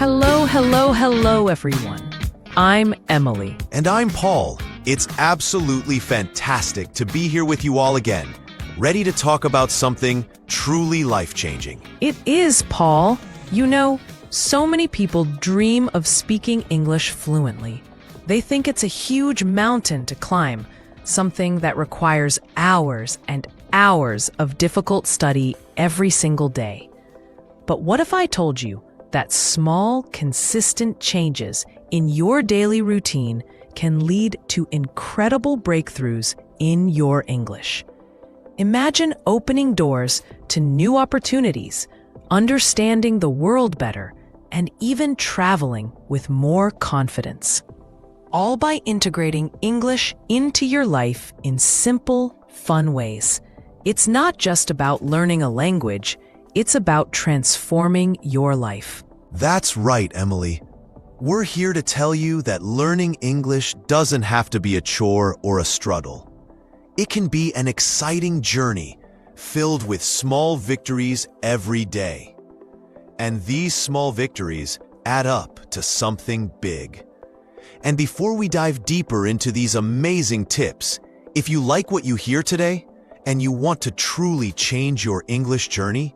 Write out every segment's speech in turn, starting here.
Hello, everyone. I'm Emily. And I'm Paul. It's absolutely fantastic to be here with you all again, ready to talk about something truly life-changing. It is, Paul. You know, so many people dream of speaking English fluently. They think it's a huge mountain to climb, something that requires hours and hours of difficult study every single day. But what if I told you that small, consistent changes in your daily routine can lead to incredible breakthroughs in your English? Imagine opening doors to new opportunities, understanding the world better, and even traveling with more confidence. All by integrating English into your life in simple, fun ways. It's not just about learning a language, it's about transforming your life. That's right, Emily. We're here to tell you that learning English doesn't have to be a chore or a struggle. It can be an exciting journey filled with small victories every day. And these small victories add up to something big. And before we dive deeper into these amazing tips, if you like what you hear today and you want to truly change your English journey,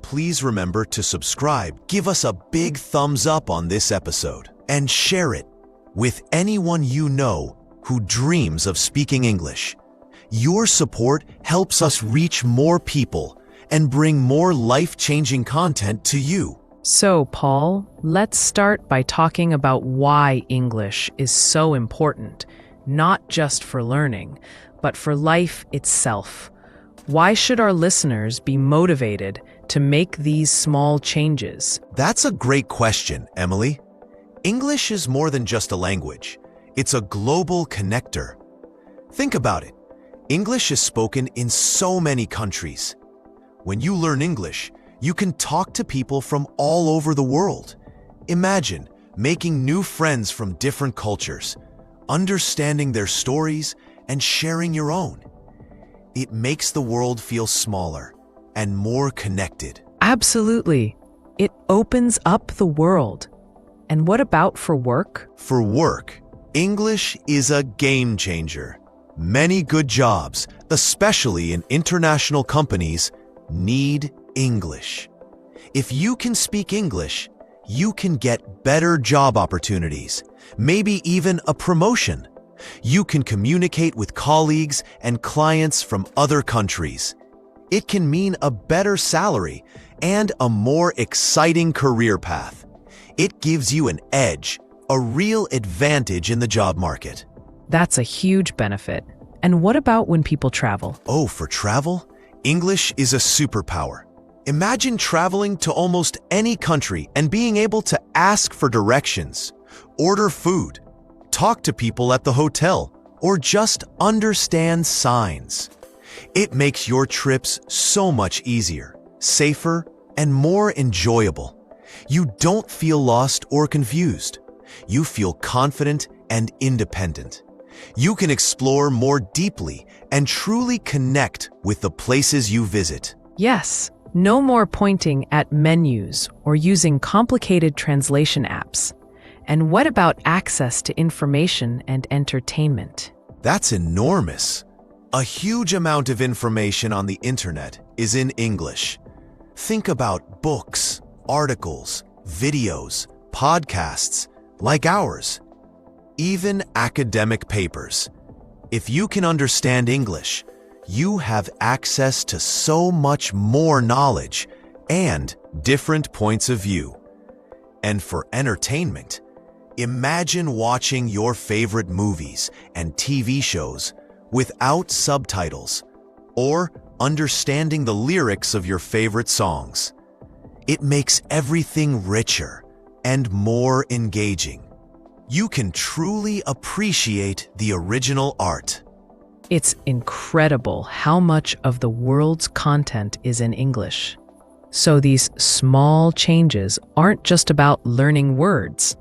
please remember to subscribe, give us a big thumbs up on this episode, and share it with anyone you know who dreams of speaking English. Your support helps us reach more people and bring more life-changing content to you. So, Paul, let's start by talking about why English is so important, not just for learning, but for life itself. Why should our listeners be motivated to make these small changes? That's a great question, Emily. English is more than just a language. It's a global connector. Think about it. English is spoken in so many countries. When you learn English, you can talk to people from all over the world. Imagine making new friends from different cultures, understanding their stories, and sharing your own. It makes the world feel smaller and more connected. Absolutely. It opens up the world. And what about for work? For work, English is a game changer. Many good jobs, especially in international companies, need English. If you can speak English, you can get better job opportunities, maybe even a promotion. You can communicate with colleagues and clients from other countries. It can mean a better salary and a more exciting career path. It gives you an edge, a real advantage in the job market. That's a huge benefit. And what about when people travel? Oh, for travel? English is a superpower. Imagine traveling to almost any country and being able to ask for directions, order food, talk to people at the hotel, or just understand signs. It makes your trips so much easier, safer, and more enjoyable. You don't feel lost or confused. You feel confident and independent. You can explore more deeply and truly connect with the places you visit. Yes, no more pointing at menus or using complicated translation apps. And what about access to information and entertainment? That's enormous. A huge amount of information on the internet is in English. Think about books, articles, videos, podcasts, like ours. Even academic papers. If you can understand English, you have access to so much more knowledge and different points of view. And for entertainment, imagine watching your favorite movies and TV shows without subtitles, or understanding the lyrics of your favorite songs. It makes everything richer and more engaging. You can truly appreciate the original art. It's incredible how much of the world's content is in English. So these small changes aren't just about learning words.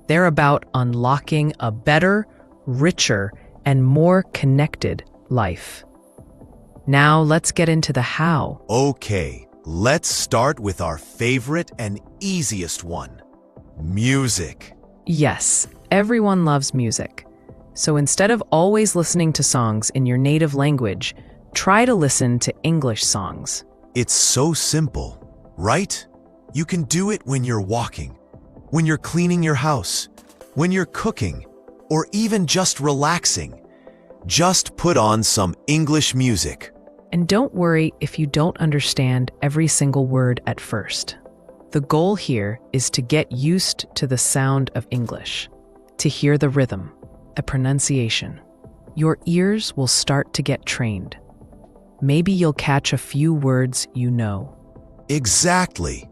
They're about unlocking a better, richer, and more connected life. Now let's get into the how. Okay, let's start with our favorite and easiest one, Music. Yes, everyone loves music. So instead of always listening to songs in your native language, try to listen to English songs. It's so simple, right? You can do it when you're walking, when you're cleaning your house, when you're cooking, or even just relaxing. Just put on some English music. And don't worry if you don't understand every single word at first. The goal here is to get used to the sound of English, to hear the rhythm, a pronunciation. Your ears will start to get trained. Maybe you'll catch a few words you know. Exactly.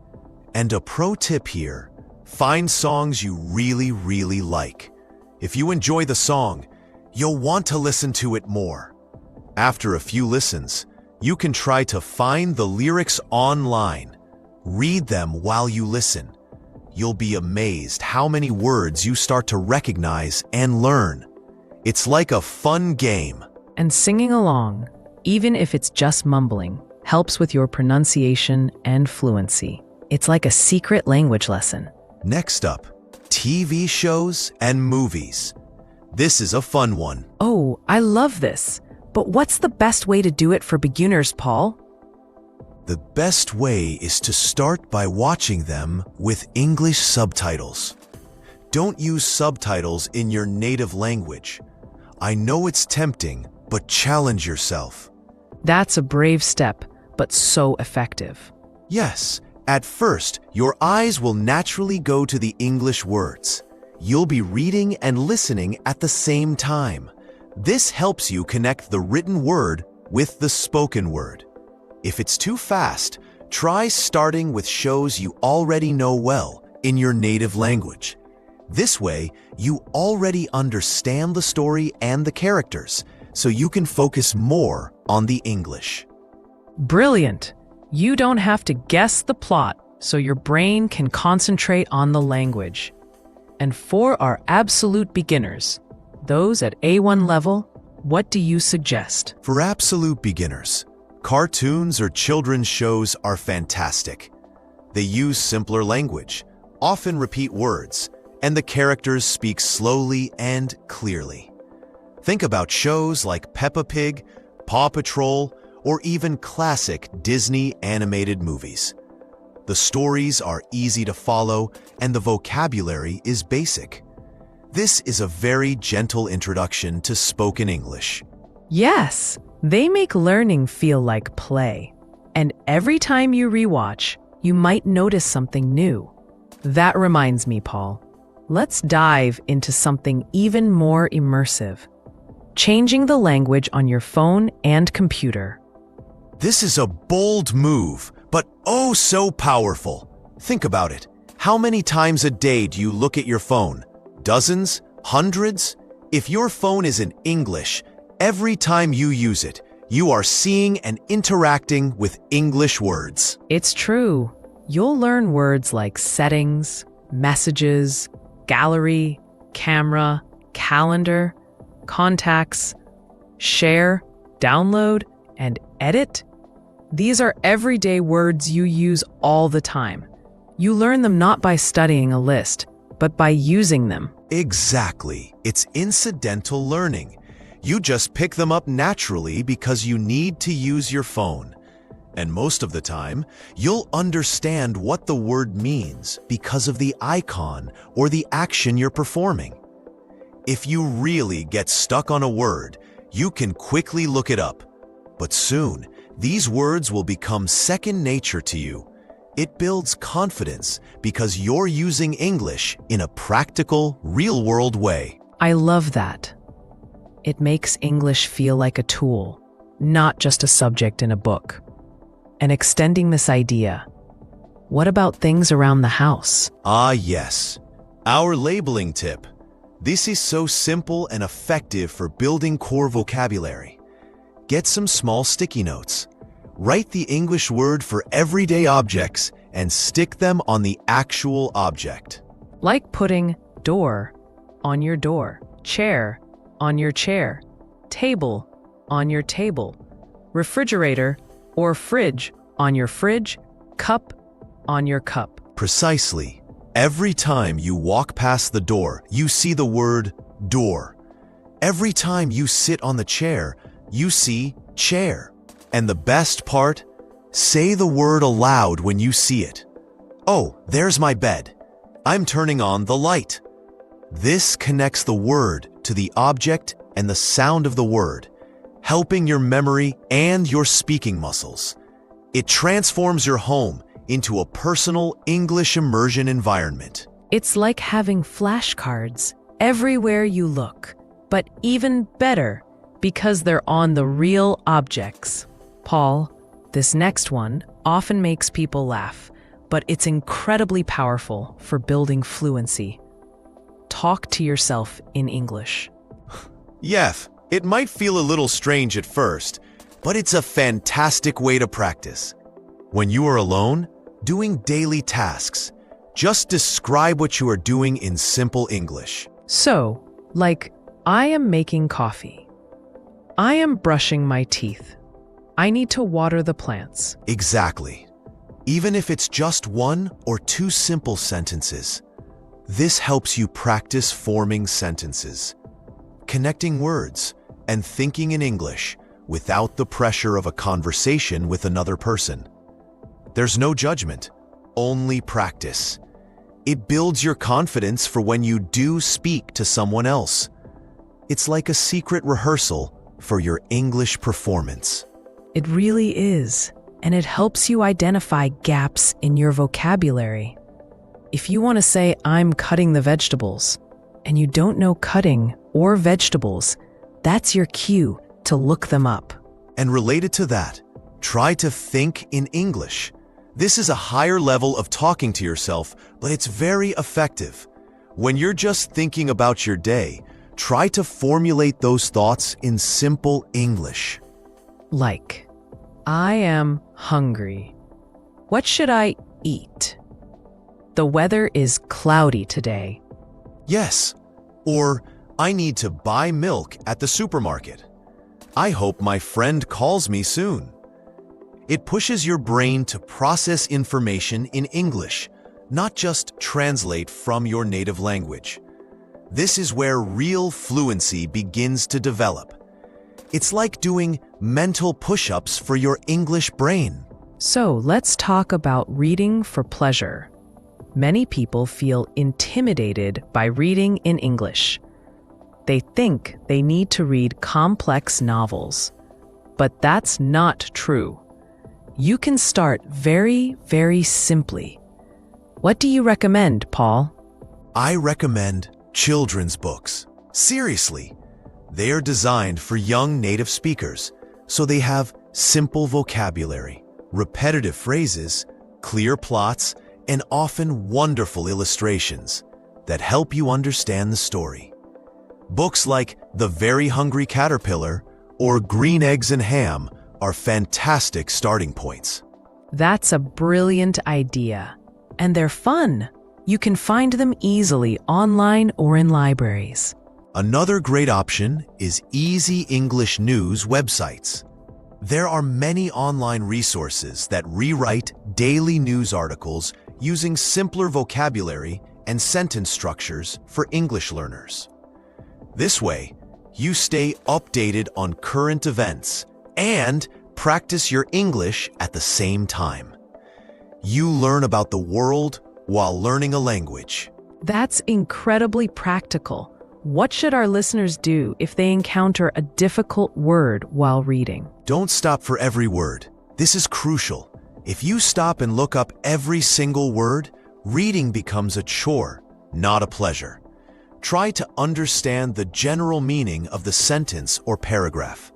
And a pro tip here, find songs you really like. If you enjoy the song, you'll want to listen to it more. After a few listens, you can try to find the lyrics online. Read them while you listen. You'll be amazed how many words you start to recognize and learn. It's like a fun game. And singing along, even if it's just mumbling, helps with your pronunciation and fluency. It's like a secret language lesson. Next up, TV shows and movies. This is a fun one. Oh, I love this. But what's the best way to do it for beginners, Paul? The best way is to start by watching them with English subtitles. Don't use subtitles in your native language. I know it's tempting, but challenge yourself. That's a brave step, but so effective. Yes, at first, your eyes will naturally go to the English words. You'll be reading and listening at the same time. This helps you connect the written word with the spoken word. If it's too fast, try starting with shows you already know well in your native language. This way, you already understand the story and the characters, so you can focus more on the English. Brilliant! You don't have to guess the plot, so your brain can concentrate on the language. And for our absolute beginners, those at A1 level, what do you suggest? For absolute beginners, cartoons or children's shows are fantastic. They use simpler language, often repeat words, and the characters speak slowly and clearly. Think about shows like Peppa Pig, Paw Patrol, or even classic Disney animated movies. The stories are easy to follow and the vocabulary is basic. This is a very gentle introduction to spoken English. Yes, they make learning feel like play. And every time you rewatch, you might notice something new. That reminds me, Paul. Let's dive into something even more immersive. Changing the language on your phone and computer. This is a bold move, but oh so powerful. Think about it. How many times a day do you look at your phone? Dozens? Hundreds? If your phone is in English, every time you use it, you are seeing and interacting with English words. It's true. You'll learn words like settings, messages, gallery, camera, calendar, contacts, share, download, and edit. These are everyday words you use all the time. You learn them not by studying a list, but by using them. Exactly. It's incidental learning. You just pick them up naturally because you need to use your phone. And most of the time, you'll understand what the word means because of the icon or the action you're performing. If you really get stuck on a word, you can quickly look it up. But soon, these words will become second nature to you. It builds confidence because you're using English in a practical, real-world way. I love that. It makes English feel like a tool, not just a subject in a book. And extending this idea, what about things around the house? Ah, yes. Our labeling tip. This is so simple and effective for building core vocabulary. Get some small sticky notes. Write the English word for everyday objects and stick them on the actual object. Like putting door on your door, chair on your chair, table on your table, refrigerator or fridge on your fridge, cup on your cup. Precisely. Every time you walk past the door, you see the word door. Every time you sit on the chair, you see chair. And the best part? Say the word aloud when you see it. Oh, there's my bed. I'm turning on the light. This connects the word to the object and the sound of the word, helping your memory and your speaking muscles. It transforms your home into a personal English immersion environment. It's like having flashcards everywhere you look, but even better because they're on the real objects. Paul, this next one often makes people laugh, but it's incredibly powerful for building fluency. Talk to yourself in English. Yes, it might feel a little strange at first, but it's a fantastic way to practice. When you are alone, doing daily tasks, just describe what you are doing in simple English. So, like, I am making coffee. I am brushing my teeth. I need to water the plants. Exactly. Even if it's just one or two simple sentences, this helps you practice forming sentences, connecting words, and thinking in English without the pressure of a conversation with another person. There's no judgment, only practice. It builds your confidence for when you do speak to someone else. It's like a secret rehearsal for your English performance. It really is, and it helps you identify gaps in your vocabulary. If you want to say, I'm cutting the vegetables, and you don't know cutting or vegetables, that's your cue to look them up. And related to that, try to think in English. This is a higher level of talking to yourself, but it's very effective. When you're just thinking about your day, try to formulate those thoughts in simple English. Like, I am hungry. What should I eat? The weather is cloudy today. Yes. Or, I need to buy milk at the supermarket. I hope my friend calls me soon. It pushes your brain to process information in English, not just translate from your native language. This is where real fluency begins to develop. It's like doing mental push-ups for your English brain. So let's talk about reading for pleasure. Many people feel intimidated by reading in English. They think they need to read complex novels, but that's not true. You can start very, very simply. What do you recommend, Paul? I recommend children's books. Seriously, they are designed for young native speakers, so they have simple vocabulary, repetitive phrases, clear plots, and often wonderful illustrations that help you understand the story. Books like The Very Hungry Caterpillar or Green Eggs and Ham are fantastic starting points. That's a brilliant idea. And they're fun. You can find them easily online or in libraries. Another great option is Easy English News websites. There are many online resources that rewrite daily news articles using simpler vocabulary and sentence structures for English learners. This way, you stay updated on current events and practice your English at the same time. You learn about the world while learning a language. That's incredibly practical. What should our listeners do if they encounter a difficult word while reading? Don't stop for every word. This is crucial. If you stop and look up every single word, reading becomes a chore, not a pleasure. Try to understand the general meaning of the sentence or paragraph.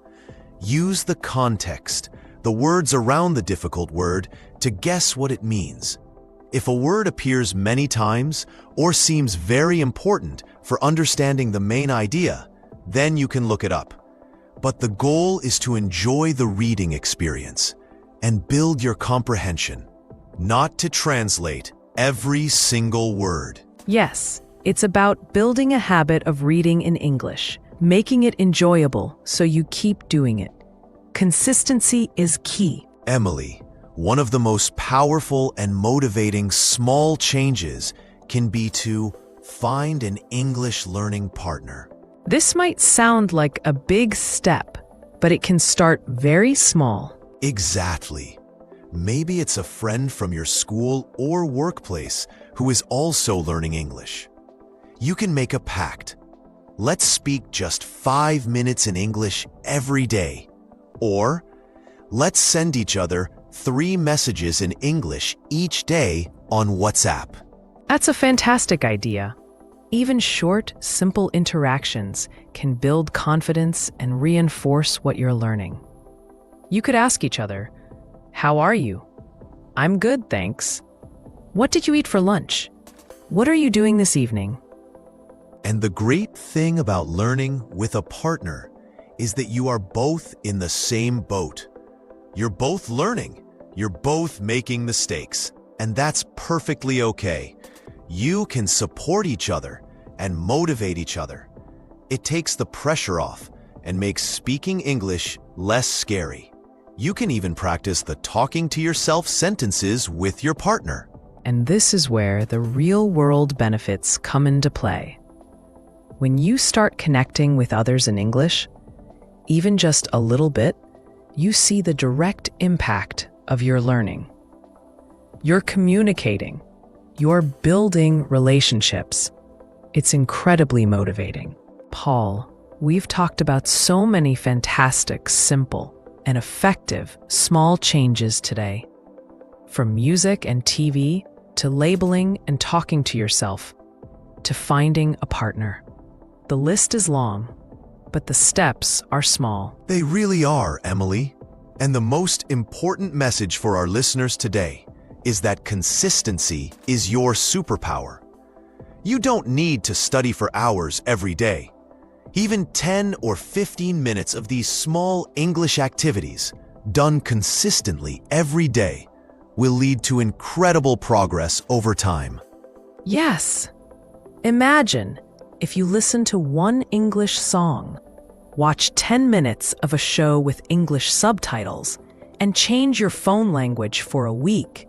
Use the context, the words around the difficult word, to guess what it means. If a word appears many times or seems very important for understanding the main idea, then you can look it up. But the goal is to enjoy the reading experience and build your comprehension, not to translate every single word. Yes, it's about building a habit of reading in English, making it enjoyable so you keep doing it. Consistency is key. Emily, one of the most powerful and motivating small changes can be to find an English learning partner. This might sound like a big step, but it can start very small. Exactly. Maybe it's a friend from your school or workplace who is also learning English. You can make a pact. Let's speak just 5 minutes in English every day. Or, let's send each other 3 messages in English each day on WhatsApp. That's a fantastic idea. Even short, simple interactions can build confidence and reinforce what you're learning. You could ask each other, "How are you?" "I'm good, thanks." "What did you eat for lunch?" "What are you doing this evening?" And the great thing about learning with a partner is that you are both in the same boat. You're both learning, you're both making mistakes, and that's perfectly okay. You can support each other and motivate each other. It takes the pressure off and makes speaking English less scary. You can even practice the talking to yourself sentences with your partner. And this is where the real-world benefits come into play. When you start connecting with others in English, even just a little bit, you see the direct impact of your learning. You're communicating. You're building relationships. It's incredibly motivating. Paul, we've talked about so many fantastic, simple, and effective small changes today. From music and TV, to labeling and talking to yourself, to finding a partner. The list is long, but the steps are small. They really are, Emily. And the most important message for our listeners today is that consistency is your superpower. You don't need to study for hours every day. Even 10 or 15 minutes of these small English activities, done consistently every day, will lead to incredible progress over time. Yes. Imagine if you listen to one English song, watch 10 minutes of a show with English subtitles, and change your phone language for a week.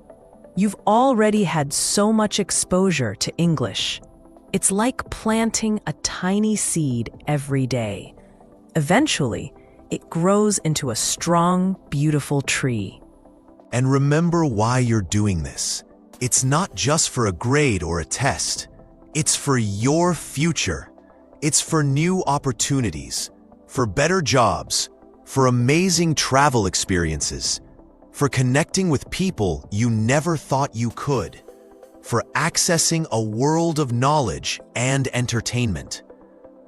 You've already had so much exposure to English. It's like planting a tiny seed every day. Eventually, it grows into a strong, beautiful tree. And remember why you're doing this. It's not just for a grade or a test. It's for your future. It's for new opportunities, for better jobs, for amazing travel experiences, for connecting with people you never thought you could, for accessing a world of knowledge and entertainment.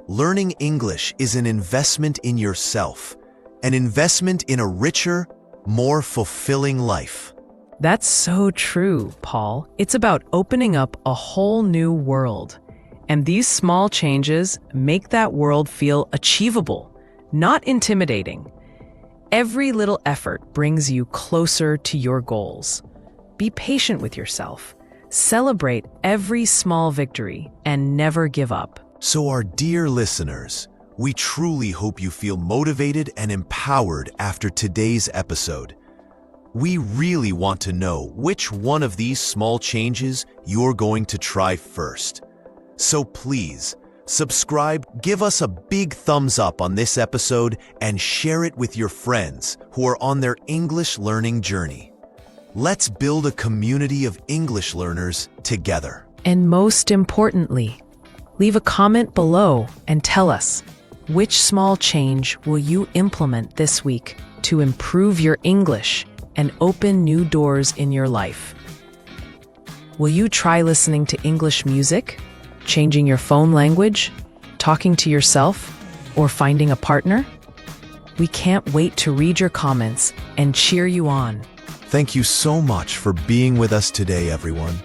Learning English is an investment in yourself, an investment in a richer, more fulfilling life. That's so true, Paul. It's about opening up a whole new world. And these small changes make that world feel achievable, not intimidating. Every little effort brings you closer to your goals. Be patient with yourself. Celebrate every small victory and never give up. So our dear listeners, we truly hope you feel motivated and empowered after today's episode. We really want to know which one of these small changes you're going to try first. So please, subscribe, give us a big thumbs up on this episode, and share it with your friends who are on their English learning journey. Let's build a community of English learners together. And most importantly, leave a comment below and tell us, which small change will you implement this week to improve your English and open new doors in your life? Will you try listening to English music, changing your phone language, talking to yourself, or finding a partner? We can't wait to read your comments and cheer you on. Thank you so much for being with us today, everyone.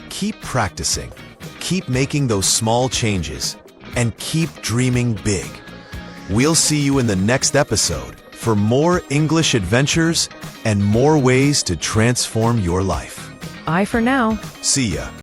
Keep practicing, keep making those small changes, and keep dreaming big. We'll see you in the next episode for more English adventures and more ways to transform your life. Bye for now. See ya.